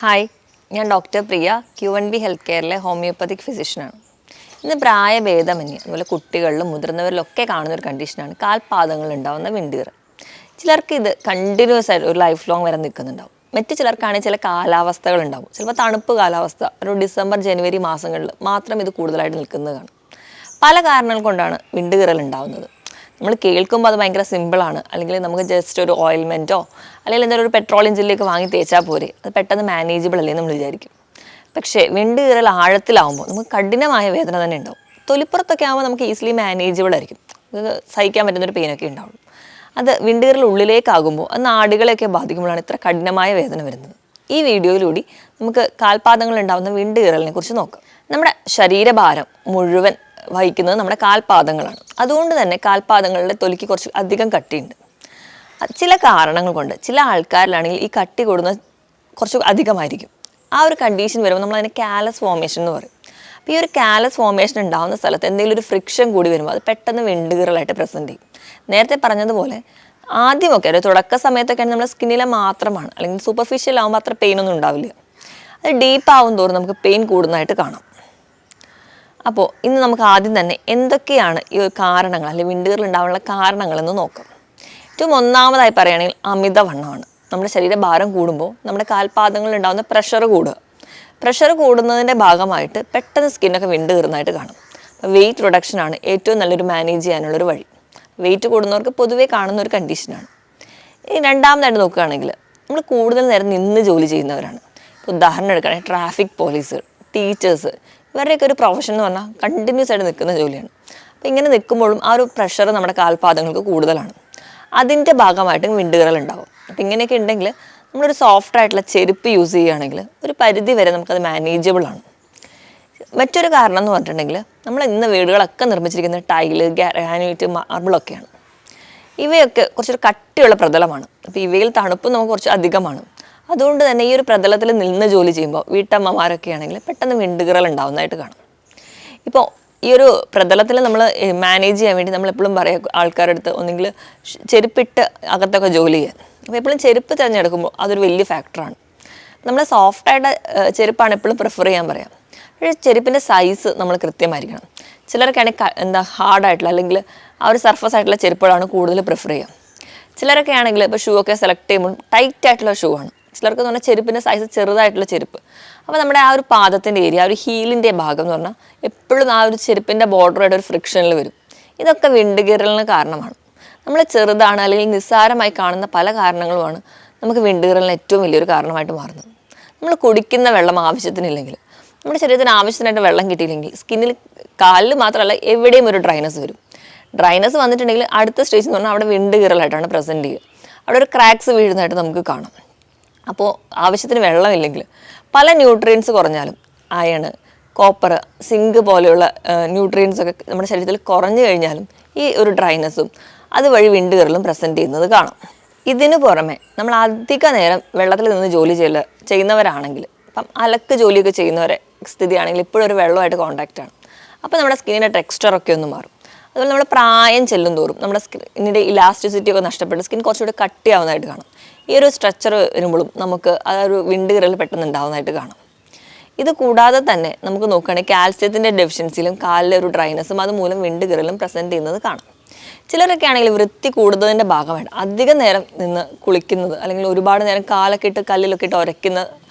Hi, ഞാൻ doctor പ്രിയ Q&B health കെയറിലെ homoeopathic ഫിസിഷ്യനാണ്. ഇന്ന് പ്രായഭേദമന്യേ അതുപോലെ കുട്ടികളിലും മുതിർന്നവരിലൊക്കെ കാണുന്ന ഒരു കണ്ടീഷനാണ് കാൽപാദങ്ങളിൽ ഉണ്ടാകുന്ന വിണ്ടുകീറൽ. ചിലർക്ക് ഇത് കണ്ടിന്യൂസ് ആയിട്ട് ഒരു ലൈഫ് ലോങ് വരെ നിൽക്കുന്നുണ്ടാവും. മറ്റു ചിലർക്കാണെങ്കിൽ ചില കാലാവസ്ഥകൾ ഉണ്ടാവും. ചിലപ്പോൾ തണുപ്പ് കാലാവസ്ഥ, ഒരു ഡിസംബർ ജനുവരി മാസങ്ങളിൽ മാത്രം ഇത് കൂടുതലായിട്ട് നിൽക്കുന്നത് കാണും. പല കാരണങ്ങൾ കൊണ്ടാണ് വിണ്ടുകീറൽ ഉണ്ടാകുന്നത്. നമ്മൾ കേൾക്കുമ്പോൾ അത് ഭയങ്കര സിമ്പിളാണ്, അല്ലെങ്കിൽ നമുക്ക് ജസ്റ്റ് ഒരു ഓയിൽമെൻറ്റോ അല്ലെങ്കിൽ എന്തെങ്കിലും ഒരു പെട്രോളിയം ജെല്ലിയൊക്കെ വാങ്ങി തേച്ചാൽ പോരെ, അത് പെട്ടെന്ന് മാനേജബിൾ അല്ലേ നമ്മൾ വിചാരിക്കും. പക്ഷേ വിണ്ടുകീറൽ ആഴത്തിലാവുമ്പോൾ നമുക്ക് കഠിനമായ വേദന തന്നെ ഉണ്ടാവും. തൊലിപ്പുറത്തൊക്കെ ആകുമ്പോൾ നമുക്ക് ഈസിലി മാനേജബിൾ ആയിരിക്കും, നമുക്ക് സഹിക്കാൻ പറ്റുന്നൊരു പെയിനൊക്കെ ഉണ്ടാവും. അത് വിണ്ടുകീറൽ ഉള്ളിലേക്കാകുമ്പോൾ അത് നാടുകളെയൊക്കെ ബാധിക്കുമ്പോഴാണ് ഇത്ര കഠിനമായ വേദന വരുന്നത്. ഈ വീഡിയോയിലൂടെ നമുക്ക് കാൽപാദങ്ങളിൽ ഉണ്ടാകുന്ന വിണ്ടുകീറലിനെ കുറിച്ച് നോക്കാം. നമ്മുടെ ശരീരഭാരം മുഴുവൻ വഹിക്കുന്നത് നമ്മുടെ കാൽപാദങ്ങളാണ്. അതുകൊണ്ട് തന്നെ കാൽപാദങ്ങളുടെ തൊലിക്ക് കുറച്ച് അധികം കട്ടിയുണ്ട്. ചില കാരണങ്ങൾ കൊണ്ട് ചില ആൾക്കാരിലാണെങ്കിൽ ഈ കട്ടി കൂടുന്നത് കുറച്ച് അധികമായിരിക്കും. ആ ഒരു കണ്ടീഷൻ വരുമ്പോൾ നമ്മൾ അതിനെ കാലസ് ഫോർമേഷൻ എന്ന് പറയും. അപ്പോൾ ഈ ഒരു കാലസ് ഫോർമേഷൻ ഉണ്ടാകുന്ന സ്ഥലത്ത് എന്തെങ്കിലും ഒരു ഫ്രിക്ഷൻ കൂടി വരുമ്പോൾ അത് പെട്ടെന്ന് വിണ്ടുകീറലായിട്ട് പ്രസൻറ്റ് ചെയ്യും. നേരത്തെ പറഞ്ഞതുപോലെ ആദ്യമൊക്കെ ഒരു തുടക്ക സമയത്തൊക്കെ നമ്മുടെ സ്കിന്നിലെ മാത്രമാണ്, അല്ലെങ്കിൽ സൂപ്പർഫിഷ്യൽ ആകുമ്പോൾ അത്ര പെയിനൊന്നും ഉണ്ടാവില്ല. അത് ഡീപ്പ് ആവും തോറും നമുക്ക് പെയിൻ കൂടുന്നതായിട്ട് കാണാം. അപ്പോൾ ഇന്ന് നമുക്ക് ആദ്യം തന്നെ എന്തൊക്കെയാണ് ഈ കാരണങ്ങൾ, അല്ലെങ്കിൽ വിണ്ടുകീറൽ ഉണ്ടാവാനുള്ള കാരണങ്ങളെന്ന് നോക്കാം. ഏറ്റവും ഒന്നാമതായി പറയുകയാണെങ്കിൽ അമിതവണ്ണമാണ്. നമ്മുടെ ശരീരഭാരം കൂടുമ്പോൾ നമ്മുടെ കാൽപാദങ്ങളിൽ ഉണ്ടാകുന്ന പ്രഷർ കൂടുക. പ്രഷർ കൂടുന്നതിൻ്റെ ഭാഗമായിട്ട് പെട്ടെന്ന് സ്കിന്നൊക്കെ വിണ്ടുകീറുന്നതായിട്ട് കാണും. അപ്പോൾ വെയിറ്റ് റിഡക്ഷനാണ് ഏറ്റവും നല്ലൊരു മാനേജ് ചെയ്യാനുള്ളൊരു വഴി. വെയിറ്റ് കൂടുന്നവർക്ക് പൊതുവേ കാണുന്ന ഒരു കണ്ടീഷനാണ്. ഇനി രണ്ടാമതായിട്ട് നോക്കുകയാണെങ്കിൽ നമ്മൾ കൂടുതൽ നേരം നിന്ന് ജോലി ചെയ്യുന്നവരാണ്. ഇപ്പോൾ ഉദാഹരണം എടുക്കുകയാണെങ്കിൽ ട്രാഫിക് പോലീസുകൾ, ടീച്ചേഴ്സ്, ഇവരുടെയൊക്കെ ഒരു പ്രൊഫഷൻ എന്ന് പറഞ്ഞാൽ കണ്ടിന്യൂസ് ആയിട്ട് നിൽക്കുന്ന ജോലിയാണ്. അപ്പോൾ ഇങ്ങനെ നിൽക്കുമ്പോഴും ആ ഒരു പ്രഷർ നമ്മുടെ കാൽപാദങ്ങൾക്ക് കൂടുതലാണ്. അതിൻ്റെ ഭാഗമായിട്ടും വിണ്ടുകീറൽ ഉണ്ടാവും. അപ്പോൾ ഇങ്ങനെയൊക്കെ ഉണ്ടെങ്കിൽ നമ്മളൊരു സോഫ്റ്റ് ആയിട്ടുള്ള ചെരുപ്പ് യൂസ് ചെയ്യുകയാണെങ്കിൽ ഒരു പരിധി വരെ നമുക്കത് മാനേജബിൾ ആണ്. മറ്റൊരു കാരണം എന്ന് പറഞ്ഞിട്ടുണ്ടെങ്കിൽ നമ്മൾ ഇന്ന് വീടുകളൊക്കെ നിർമ്മിച്ചിരിക്കുന്ന ടൈല്, ഗ്രാനൈറ്റ്, മാർബിളൊക്കെയാണ്. ഇവയൊക്കെ കുറച്ചൊരു കട്ടിയുള്ള പ്രതലമാണ്. അപ്പോൾ ഇവയിൽ തണുപ്പ് നമുക്ക് കുറച്ച് അധികമാണ്. അതുകൊണ്ട് തന്നെ ഈ ഒരു പ്രതലത്തിൽ നിന്ന് ജോലി ചെയ്യുമ്പോൾ വീട്ടമ്മമാരൊക്കെ ആണെങ്കിൽ പെട്ടെന്ന് വിണ്ടുകീറൽ ഉണ്ടാവുന്നതായിട്ട് കാണും. ഇപ്പോൾ ഈ ഒരു പ്രതലത്തിൽ നമ്മൾ മാനേജ് ചെയ്യാൻ വേണ്ടി നമ്മളെപ്പോഴും പറയുക ആൾക്കാരുടെ അടുത്ത് ഒന്നെങ്കിൽ ചെരുപ്പിട്ട് അകത്തൊക്കെ ജോലി ചെയ്യാൻ. അപ്പോൾ എപ്പോഴും ചെരുപ്പ് തിരഞ്ഞെടുക്കുമ്പോൾ അതൊരു വലിയ ഫാക്ടറാണ്. നമ്മൾ സോഫ്റ്റായിട്ട് ചെരുപ്പാണ് എപ്പോഴും പ്രിഫർ ചെയ്യാൻ പറയാം. പക്ഷേ ചെരുപ്പിൻ്റെ സൈസ് നമ്മൾ കൃത്യമായിരിക്കണം. ചിലർക്കാണെങ്കിൽ ഹാർഡായിട്ടുള്ള അല്ലെങ്കിൽ ആ ഒരു സർഫസ് ആയിട്ടുള്ള ചെരുപ്പുകളാണ് കൂടുതൽ പ്രിഫർ ചെയ്യുക. ചിലരൊക്കെ ആണെങ്കിൽ ഇപ്പോൾ ഷൂ ഒക്കെ സെലക്ട് ചെയ്യുമ്പോൾ ടൈറ്റ് ആയിട്ടുള്ള ഷൂ ആണ്. ചിലർക്ക് എന്ന് പറഞ്ഞാൽ ചെരുപ്പിൻ്റെ സൈസ് ചെറുതായിട്ടുള്ള ചെരുപ്പ്. അപ്പോൾ നമ്മുടെ ആ ഒരു പാദത്തിൻ്റെ ഏരിയ, ആ ഒരു ഹീലിൻ്റെ ഭാഗം എന്ന് പറഞ്ഞാൽ എപ്പോഴും ആ ഒരു ചെരുപ്പിൻ്റെ ബോർഡറായിട്ട് ഒരു ഫ്രിക്ഷനിൽ വരും. ഇതൊക്കെ വിണ്ടുകീറലിന് കാരണമാണ്. നമ്മൾ ചെറുതാണ് അല്ലെങ്കിൽ നിസ്സാരമായി കാണുന്ന പല കാരണങ്ങളുമാണ് നമുക്ക് വിണ്ടുകീറലിന് ഏറ്റവും വലിയൊരു കാരണമായിട്ട് മാറുന്നത്. നമ്മൾ കുടിക്കുന്ന വെള്ളം ആവശ്യത്തിനില്ലെങ്കിൽ, നമ്മുടെ ശരീരത്തിന് ആവശ്യത്തിനായിട്ട് വെള്ളം കിട്ടിയില്ലെങ്കിൽ സ്കിന്നിൽ, കാലിൽ മാത്രമല്ല എവിടെയും ഒരു ഡ്രൈനസ് വരും. ഡ്രൈനസ് വന്നിട്ടുണ്ടെങ്കിൽ അടുത്ത സ്റ്റേജ് എന്ന് പറഞ്ഞാൽ അവിടെ വിണ്ടുകീറലായിട്ടാണ് പ്രസൻറ്റ് ചെയ്യുക. അവിടെ ഒരു ക്രാക്സ് വീഴുന്നതായിട്ട് നമുക്ക് കാണാം. അപ്പോൾ ആവശ്യത്തിന് വെള്ളമില്ലെങ്കിൽ പല ന്യൂട്രിയൻസ് കുറഞ്ഞാലും അയണ്, കോപ്പർ, സിങ്ക് പോലെയുള്ള ന്യൂട്രിയൻസ് ഒക്കെ നമ്മുടെ ശരീരത്തിൽ കുറഞ്ഞു കഴിഞ്ഞാലും ഈ ഒരു ഡ്രൈനസ്സും അതുവഴി വിണ്ടുകീറലും പ്രസൻറ്റ് ചെയ്യുന്നത് കാണാം. ഇതിനു പുറമെ നമ്മൾ അധിക നേരം വെള്ളത്തിൽ നിന്ന് ജോലി ചെയ്യുന്നവരാണെങ്കിൽ, ഇപ്പം അലക്ക് ജോലിയൊക്കെ ചെയ്യുന്നവരെ സ്ഥിതിയാണെങ്കിൽ ഇപ്പോഴും ഒരു വെള്ളമായിട്ട് കോൺടാക്റ്റാണ്. അപ്പോൾ നമ്മുടെ സ്കിന്നിൻ്റെ ടെക്സ്ചറൊക്കെ ഒന്ന് മാറും. അതുപോലെ നമ്മുടെ പ്രായം ചെല്ലും തോറും നമ്മുടെ സ്കിന്നിൻ്റെ ഇലാസ്റ്റിസിറ്റി ഒക്കെ നഷ്ടപ്പെട്ട് സ്കിൻ കുറച്ചുകൂടി കട്ടിയാവുന്നതായിട്ട് കാണാം. ഈ ഒരു സ്ട്രക്ചർ വരുമ്പോഴും നമുക്ക് ആ ഒരു വിണ്ടുകീറൽ പെട്ടെന്ന് ഉണ്ടാവുന്നതായിട്ട് കാണാം. ഇത് കൂടാതെ തന്നെ നമുക്ക് നോക്കുകയാണെങ്കിൽ കാൽസ്യത്തിൻ്റെ ഡെഫിഷ്യൻസിയിലും കാലിലെ ഒരു ഡ്രൈനസും അതുമൂലം വിണ്ടുകീറലും പ്രസൻറ്റ് ചെയ്യുന്നത് കാണാം. ചിലരൊക്കെ ആണെങ്കിൽ വൃത്തി കൂടുതലിൻ്റെ ഭാഗമായിട്ട് അധികം നേരം നിന്ന് കുളിക്കുന്നത്, അല്ലെങ്കിൽ ഒരുപാട് നേരം കാലൊക്കെ ഇട്ട് കല്ലിലൊക്കെ ഇട്ട് ഉരയ്ക്കുന്ന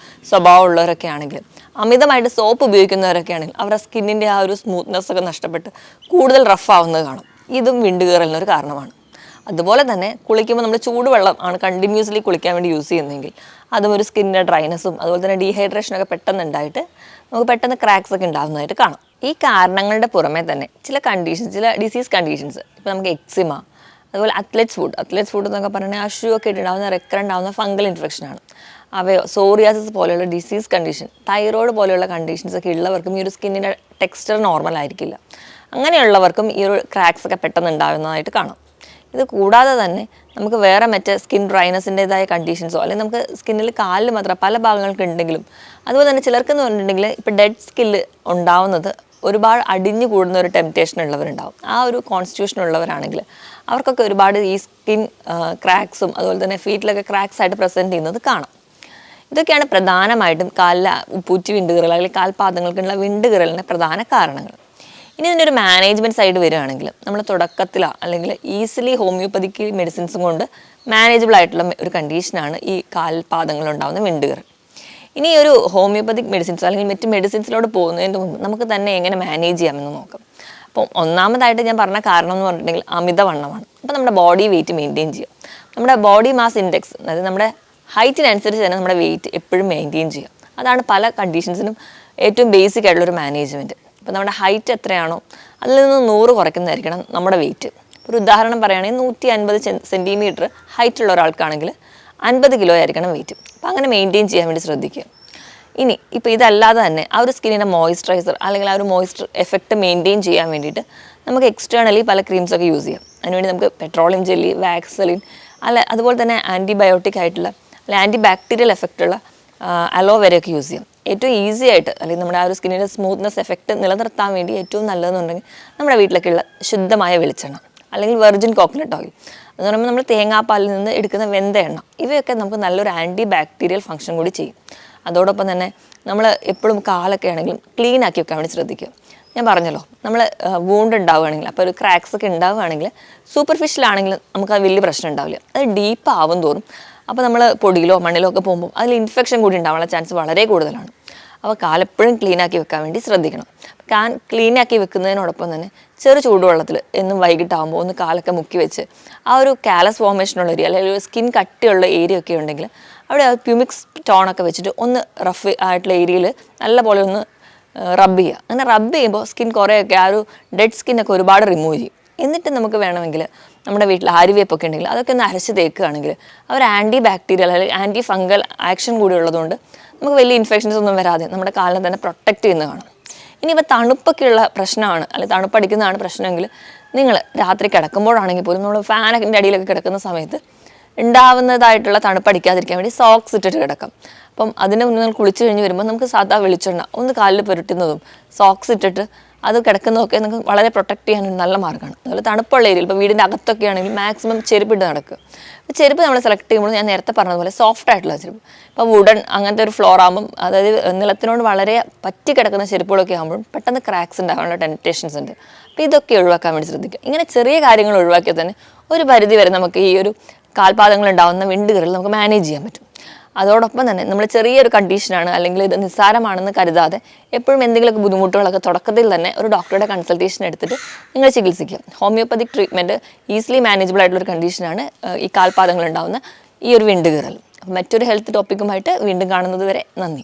സ്വഭാവമുള്ളവരൊക്കെ ആണെങ്കിൽ, അമിതമായിട്ട് സോപ്പ് ഉപയോഗിക്കുന്നവരൊക്കെ ആണെങ്കിൽ അവരുടെ സ്കിന്നിൻ്റെ ആ ഒരു സ്മൂത്ത്നെസ് ഒക്കെ നഷ്ടപ്പെട്ട് കൂടുതൽ റഫാവുന്നത് കാണാം. ഇതും വിണ്ടുകീറലിനൊരു കാരണമാണ്. അതുപോലെ തന്നെ കുളിക്കുമ്പോൾ നമ്മൾ ചൂടുവെള്ളം ആണ് കണ്ടിന്യൂസ്ലി കുളിക്കാൻ വേണ്ടി യൂസ് ചെയ്യുന്നതെങ്കിൽ അതും ഒരു സ്കിന്നിൻ്റെ ഡ്രൈനസും അതുപോലെ തന്നെ ഡീഹൈഡ്രേഷനൊക്കെ പെട്ടെന്ന് ഉണ്ടായിട്ട് നമുക്ക് പെട്ടെന്ന് ക്രാക്സ് ഒക്കെ ഉണ്ടാകുന്നതായിട്ട് കാണാം. ഈ കാരണങ്ങളുടെ പുറമെ തന്നെ ചില കണ്ടീഷൻസ്, ചില ഡിസീസ് കണ്ടീഷൻസ്, ഇപ്പോൾ നമുക്ക് എക്സിമ, അതുപോലെ അത്ലറ്റ്സ് ഫുഡ് എന്നൊക്കെ പറഞ്ഞാൽ ആ ഷൂ ഒക്കെ ഇട്ടുണ്ടാകുന്ന റെക്കറൻ്റ് ആവുന്ന ഫംഗൽ ഇൻഫെക്ഷനാണ്. അവയോ സോറിയാസിസ് പോലെയുള്ള ഡിസീസ് കണ്ടീഷൻ, തൈറോയ്ഡ് പോലെയുള്ള കണ്ടീഷൻസ് ഒക്കെ ഉള്ളവർക്കും ഈ ഒരു സ്കിന്നിൻ്റെ ടെക്സ്ചർ നോർമൽ ആയിരിക്കില്ല. അങ്ങനെയുള്ളവർക്കും ഈ ഒരു ക്രാക്സ് ഒക്കെ പെട്ടെന്ന് ഉണ്ടാകുന്നതായിട്ട് കാണാം. ഇത് കൂടാതെ തന്നെ നമുക്ക് വേറെ മറ്റേ സ്കിൻ ഡ്രൈനസിൻ്റെതായ കണ്ടീഷൻസോ, അല്ലെങ്കിൽ നമുക്ക് സ്കിന്നിൽ കാലിൽ മാത്രം പല ഭാഗങ്ങൾക്ക് ഉണ്ടെങ്കിലും, അതുപോലെ തന്നെ ചിലർക്കെന്ന് പറഞ്ഞിട്ടുണ്ടെങ്കിൽ ഇപ്പോൾ ഡെഡ് സ്കില്ല് ഉണ്ടാവുന്നത് ഒരുപാട് അടിഞ്ഞു കൂടുന്ന ഒരു ടെംപ്റ്റേഷൻ ഉള്ളവരുണ്ടാവും. ആ ഒരു കോൺസ്റ്റിറ്റ്യൂഷൻ ഉള്ളവരാണെങ്കിൽ അവർക്കൊക്കെ ഒരുപാട് ഈ സ്കിൻ ക്രാക്സും അതുപോലെ തന്നെ ഫീറ്റിലൊക്കെ ക്രാക്സ് ആയിട്ട് പ്രസൻറ്റ് ചെയ്യുന്നത് കാണാം. ഇതൊക്കെയാണ് പ്രധാനമായിട്ടും കാലിലെ ഉപ്പൂറ്റി വിണ്ടുകീറൽ അല്ലെങ്കിൽ കാൽപാദങ്ങൾക്കുള്ള വിണ്ടുകീറലിൻ്റെ പ്രധാന കാരണങ്ങൾ. ഇനി ഇതിൻ്റെ ഒരു മാനേജ്മെൻറ്റ് സൈഡ് വരികയാണെങ്കിൽ നമ്മൾ തുടക്കത്തിലോ അല്ലെങ്കിൽ ഈസിലി ഹോമിയോപ്പതിക്ക് മെഡിസിൻസും കൊണ്ട് മാനേജബിൾ ആയിട്ടുള്ള ഒരു കണ്ടീഷനാണ് ഈ കാൽപാദങ്ങളുണ്ടാകുന്ന വിണ്ടുകീറൽ. ഇനി ഒരു ഹോമിയോപ്പതിക് മെഡിസിൻസ് അല്ലെങ്കിൽ മറ്റ് മെഡിസിൻസിലോട് പോകുന്നതിന് മുമ്പ് നമുക്ക് തന്നെ എങ്ങനെ മാനേജ് ചെയ്യാമെന്ന് നോക്കാം. അപ്പോൾ ഒന്നാമതായിട്ട് ഞാൻ പറഞ്ഞ കാരണം എന്ന് പറഞ്ഞിട്ടുണ്ടെങ്കിൽ അമിതവണ്ണമാണ്. അപ്പോൾ നമ്മുടെ ബോഡി വെയിറ്റ് മെയിൻറ്റെയിൻ ചെയ്യുക. നമ്മുടെ ബോഡി മാസ് ഇൻഡെക്സ്, അതായത് നമ്മുടെ ഹൈറ്റിനനുസരിച്ച് തന്നെ നമ്മുടെ വെയിറ്റ് എപ്പോഴും മെയിൻറ്റെയിൻ ചെയ്യുക. അതാണ് പല കണ്ടീഷൻസിനും ഏറ്റവും ബേസിക് ആയിട്ടുള്ളൊരു മാനേജ്മെൻറ്റ്. അപ്പോൾ നമ്മുടെ ഹൈറ്റ് എത്രയാണോ അതിൽ നിന്ന് 100 കുറയ്ക്കുന്നതായിരിക്കണം നമ്മുടെ വെയിറ്റ്. ഒരു ഉദാഹരണം പറയുകയാണെങ്കിൽ 150 സെൻറ്റിമീറ്റർ ഹൈറ്റുള്ള ഒരാൾക്കാണെങ്കിൽ 50 കിലോ ആയിരിക്കണം വെയിറ്റ്. അപ്പോൾ അങ്ങനെ മെയിൻറ്റെയിൻ ചെയ്യാൻ വേണ്ടി ശ്രദ്ധിക്കുക. ഇനി ഇപ്പോൾ ഇതല്ലാതെ തന്നെ ആ ഒരു സ്കിന്നിൻ്റെ മോയ്സ്ചറൈസർ അല്ലെങ്കിൽ ആ ഒരു മോയ്സ്ചർ എഫക്റ്റ് മെയിൻറ്റെയിൻ ചെയ്യാൻ വേണ്ടിയിട്ട് നമുക്ക് എക്സ്റ്റേണലി പല ക്രീംസൊക്കെ യൂസ് ചെയ്യാം. അതിനുവേണ്ടി നമുക്ക് പെട്രോളിയം ജെല്ലി, വാക്സലിൻ, അതുപോലെ തന്നെ ആൻറ്റിബയോട്ടിക് ആയിട്ടുള്ള അല്ലെങ്കിൽ ആൻറ്റി ബാക്ടീരിയൽ എഫക്റ്റുള്ള അലോവേരയൊക്കെ യൂസ് ചെയ്യാം. ഏറ്റവും ഈസി ആയിട്ട് അല്ലെങ്കിൽ നമ്മുടെ ആ ഒരു സ്കിന്നിൻ്റെ സ്മൂത്ത്നെസ് എഫക്റ്റ് നിലനിർത്താൻ വേണ്ടി ഏറ്റവും നല്ലതെന്നുണ്ടെങ്കിൽ നമ്മുടെ വീട്ടിലൊക്കെയുള്ള ശുദ്ധമായ വെളിച്ചെണ്ണ അല്ലെങ്കിൽ വെർജിൻ കോക്കനട്ട് ഓയിൽ, എന്ന് പറയുമ്പോൾ നമ്മൾ തേങ്ങാപ്പാലിൽ നിന്ന് എടുക്കുന്ന വെന്ത എണ്ണ, ഇവയൊക്കെ നമുക്ക് നല്ലൊരു ആൻറ്റി ബാക്ടീരിയൽ ഫംഗ്ഷൻ കൂടി ചെയ്യും. അതോടൊപ്പം തന്നെ നമ്മൾ എപ്പോഴും കാലൊക്കെ ആണെങ്കിലും ക്ലീൻ ആക്കി വെക്കാൻ വേണ്ടി ശ്രദ്ധിക്കുക. ഞാൻ പറഞ്ഞല്ലോ, നമ്മൾ വൂണ്ട് ഉണ്ടാവുകയാണെങ്കിൽ, അപ്പോൾ ഒരു ക്രാക്സ് ഒക്കെ ഉണ്ടാവുകയാണെങ്കിൽ സൂപ്പർഫിഷ്യലാണെങ്കിൽ നമുക്ക് അത് വലിയ പ്രശ്നം ഉണ്ടാവില്ല. അത് ഡീപ്പ് ആവും തോറും അപ്പോൾ നമ്മൾ പൊടിയിലോ മണ്ണിലോ ഒക്കെ പോകുമ്പോൾ അതിൽ ഇൻഫെക്ഷൻ കൂടി ഉണ്ടാവാനുള്ള ചാൻസ് വളരെ കൂടുതലാണ്. അപ്പോൾ കാലെപ്പോഴും ക്ലീനാക്കി വെക്കാൻ വേണ്ടി ശ്രദ്ധിക്കണം. ക്ലീനാക്കി വെക്കുന്നതിനോടൊപ്പം തന്നെ ചെറു ചൂടുവെള്ളത്തിൽ എന്നും വൈകിട്ടാകുമ്പോൾ ഒന്ന് കാലൊക്കെ മുക്കി വെച്ച് ആ ഒരു കാലസ് ഫോർമേഷനുള്ള ഏരിയ അല്ലെങ്കിൽ ഒരു സ്കിൻ കട്ടിയുള്ള ഏരിയ ഒക്കെ ഉണ്ടെങ്കിൽ അവിടെ പ്യൂമിക്സ് ടോണൊക്കെ വെച്ചിട്ട് ഒന്ന് റഫ് ആയിട്ടുള്ള ഏരിയയിൽ നല്ലപോലെ ഒന്ന് റബ്ബ് ചെയ്യുക. അങ്ങനെ റബ്ബ് ചെയ്യുമ്പോൾ സ്കിൻ കുറേയൊക്കെ ആ ഒരു ഡെഡ് സ്കിന്നൊക്കെ ഒരുപാട് റിമൂവ് ചെയ്യും. എന്നിട്ട് നമുക്ക് വേണമെങ്കിൽ നമ്മുടെ വീട്ടിൽ ആര്യവേപ്പൊക്കെ ഉണ്ടെങ്കിൽ അതൊക്കെ ഒന്ന് അരച്ച് തേക്കുകയാണെങ്കിൽ അവർ ആൻറ്റി ബാക്ടീരിയൽ അല്ലെങ്കിൽ ആൻറ്റി ഫംഗൽ ആക്ഷൻ കൂടി ഉള്ളതുകൊണ്ട് നമുക്ക് വലിയ ഇൻഫെക്ഷൻസ് ഒന്നും വരാതെ നമ്മുടെ കാലിനെ തന്നെ പ്രൊട്ടക്റ്റ് ചെയ്യുന്നത് കാണാം. ഇനിയിപ്പോൾ തണുപ്പൊക്കെയുള്ള പ്രശ്നമാണ് അല്ലെങ്കിൽ തണുപ്പടിക്കുന്നതാണ് പ്രശ്നമെങ്കിൽ നിങ്ങൾ രാത്രി കിടക്കുമ്പോഴാണെങ്കിൽ പോലും നമ്മൾ ഫാനിൻ്റെ അടിയിലൊക്കെ കിടക്കുന്ന സമയത്ത് ഉണ്ടാവുന്നതായിട്ടുള്ള തണുപ്പടിക്കാതിരിക്കാൻ വേണ്ടി സോക്സ് ഇട്ടിട്ട് കിടക്കാം. അപ്പം അതിന് മുന്നേ നമ്മൾ കുളിച്ച് കഴിഞ്ഞ് വരുമ്പോൾ നമുക്ക് സാധാ വെളിച്ചെണ്ണ ഒന്ന് കാലിൽ പുരട്ടുന്നതും സോക്സ് ഇട്ടിട്ട് അത് കിടക്കുന്നതൊക്കെ നമുക്ക് വളരെ പ്രൊട്ടക്റ്റ് ചെയ്യാൻ നല്ല മാർഗ്ഗമാണ്. അതുപോലെ തണുപ്പുള്ള ഏരിയയിൽ ഇപ്പോൾ വീടിൻ്റെ അകത്തൊക്കെ ആണെങ്കിൽ മാക്സിമം ചെരുപ്പിട്ട് നടക്കുക. അപ്പോൾ ചെരുപ്പ് നമ്മൾ സെലക്ട് ചെയ്യുമ്പോൾ ഞാൻ നേരത്തെ പറഞ്ഞതുപോലെ സോഫ്റ്റ് ആയിട്ടുള്ള ചെരുപ്പ്, ഇപ്പോൾ വുഡൻ അങ്ങനത്തെ ഒരു ഫ്ലോർ ആകുമ്പം, അതായത് നിലത്തിനോട് വളരെ പറ്റി കിടക്കുന്ന ചെരുപ്പുകളൊക്കെ ആകുമ്പോഴും പെട്ടെന്ന് ക്രാക്സ് ഉണ്ടാകാനുള്ള ടെംപ്റ്റേഷൻസ് ഉണ്ട്. അപ്പോൾ ഇതൊക്കെ ഒഴിവാക്കാൻ വേണ്ടി ശ്രദ്ധിക്കുക. ഇങ്ങനെ ചെറിയ കാര്യങ്ങൾ ഒഴിവാക്കിയാൽ തന്നെ ഒരു പരിധി വരെ നമുക്ക് ഈ ഒരു കാൽപാദങ്ങൾ ഉണ്ടാകുന്ന വിണ്ടുകീറൽ നമുക്ക് മാനേജ് ചെയ്യാൻ പറ്റും. അതോടൊപ്പം തന്നെ നമ്മൾ ചെറിയൊരു കണ്ടീഷനാണ് അല്ലെങ്കിൽ ഇത് നിസ്സാരമാണെന്ന് കരുതാതെ എപ്പോഴും എന്തെങ്കിലുമൊക്കെ ബുദ്ധിമുട്ടുകളൊക്കെ തുടക്കത്തിൽ തന്നെ ഒരു ഡോക്ടറുടെ കൺസൾട്ടേഷൻ എടുത്തിട്ട് നിങ്ങൾ ചികിത്സിക്കുക. ഹോമിയോപ്പതിക് ട്രീറ്റ്മെൻറ്റ് ഈസിലി മാനേജബിൾ ആയിട്ടുള്ളൊരു കണ്ടീഷനാണ് ഈ കാൽപാദങ്ങൾ ഉണ്ടാകുന്ന ഈ ഒരു വിണ്ടുകീറൽ. മറ്റൊരു ഹെൽത്ത് ടോപ്പിക്കുമായിട്ട് വീണ്ടും കാണുന്നത് വരെ നന്ദി.